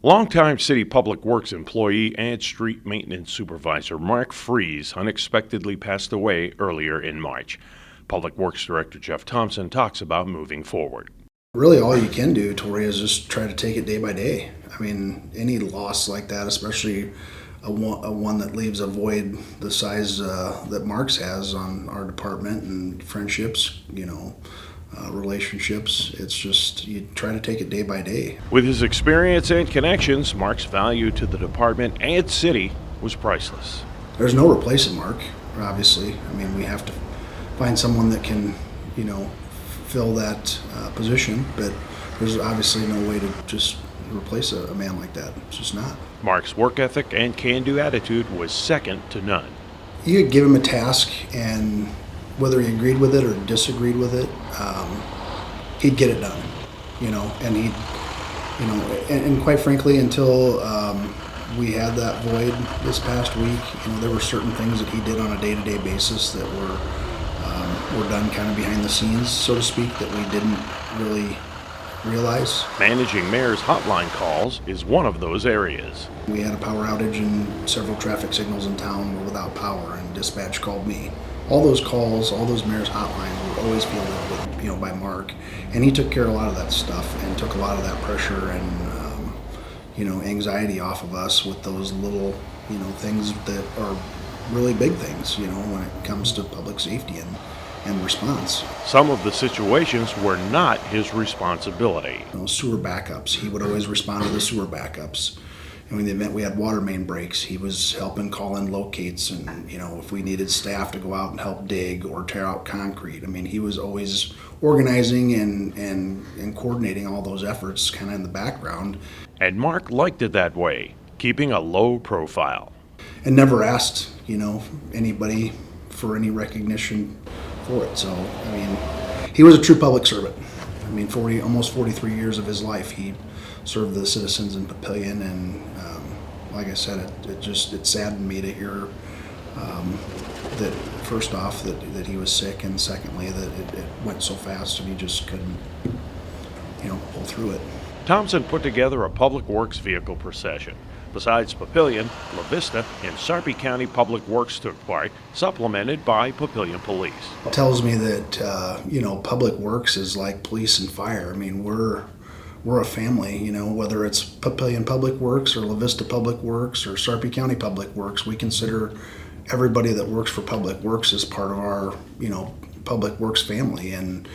Longtime City Public Works employee and street maintenance supervisor Mark Freese unexpectedly passed away earlier in March. Public Works Director Jeff Thompson talks about moving forward. Really, all you can do, Tori, is just try to take it day by day. I mean, any loss like that, especially a one that leaves a void the size that Mark's has on our department and friendships, relationships. It's just you try to take it day by day. With his experience and connections, Mark's value to the department and city was priceless. There's no replacing Mark, obviously. I mean, we have to find someone that can, fill that position, but there's obviously no way to just replace a man like that. It's just not. Mark's work ethic and can-do attitude was second to none. You could give him a task, and whether he agreed with it or disagreed with it, he'd get it done, and he'd, and quite frankly, until we had that void this past week, there were certain things that he did on a day-to-day basis that were done kind of behind the scenes, so to speak, that we didn't really realize. Managing mayor's hotline calls is one of those areas. We had a power outage and several traffic signals in town were without power, and dispatch called me. All those calls, all those mayor's hotlines were always fielded with, by Mark, and he took care of a lot of that stuff and took a lot of that pressure and anxiety off of us with those little things that are really big things when it comes to public safety and response. Some of the situations were not his responsibility. Sewer backups, he would always respond to the sewer backups. And in the event we had water main breaks, he was helping call in locates, and if we needed staff to go out and help dig or tear out concrete. I mean, he was always organizing and coordinating all those efforts kind of in the background. And Mark liked it that way, keeping a low profile. And never asked, anybody for any recognition for it. So, I mean, he was a true public servant. I mean, almost 43 years of his life, he served the citizens in Papillion, and like I said, it saddened me to hear that first off that he was sick, and secondly that it went so fast and he just couldn't, pull through it. Thompson put together a public works vehicle procession. Besides Papillion, La Vista and Sarpy County Public Works took part, supplemented by Papillion Police. It tells me that, public works is like police and fire. I mean, we're a family, whether it's Papillion Public Works or La Vista Public Works or Sarpy County Public Works, we consider everybody that works for Public Works as part of our, Public Works family. And,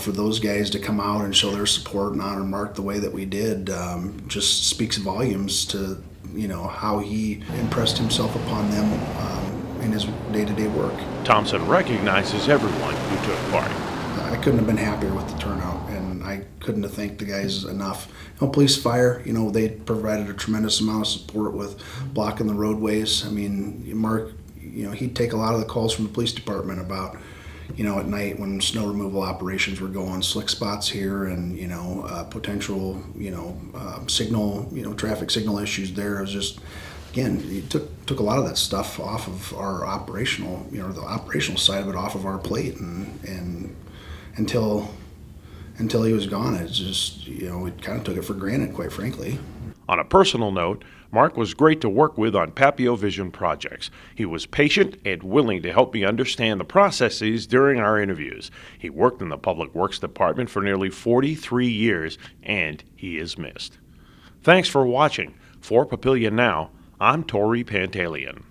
for those guys to come out and show their support and honor Mark the way that we did just speaks volumes to, how he impressed himself upon them in his day-to-day work. Thompson recognizes everyone who took part. I couldn't have been happier with the turnout, and I couldn't have thanked the guys enough. Police, fire, they provided a tremendous amount of support with blocking the roadways. I mean, Mark, he'd take a lot of the calls from the police department about, at night when snow removal operations were going, slick spots here and, potential, signal, traffic signal issues there. It was just, again, he took a lot of that stuff off of our operational, the operational side of it off of our plate, and until he was gone, it's just, we kind of took it for granted, quite frankly. On a personal note, Mark was great to work with on Papillion projects. He was patient and willing to help me understand the processes during our interviews. He worked in the Public Works Department for nearly 43 years, and he is missed. Thanks for watching. For Papillion Now, I'm Tori Pantaleon.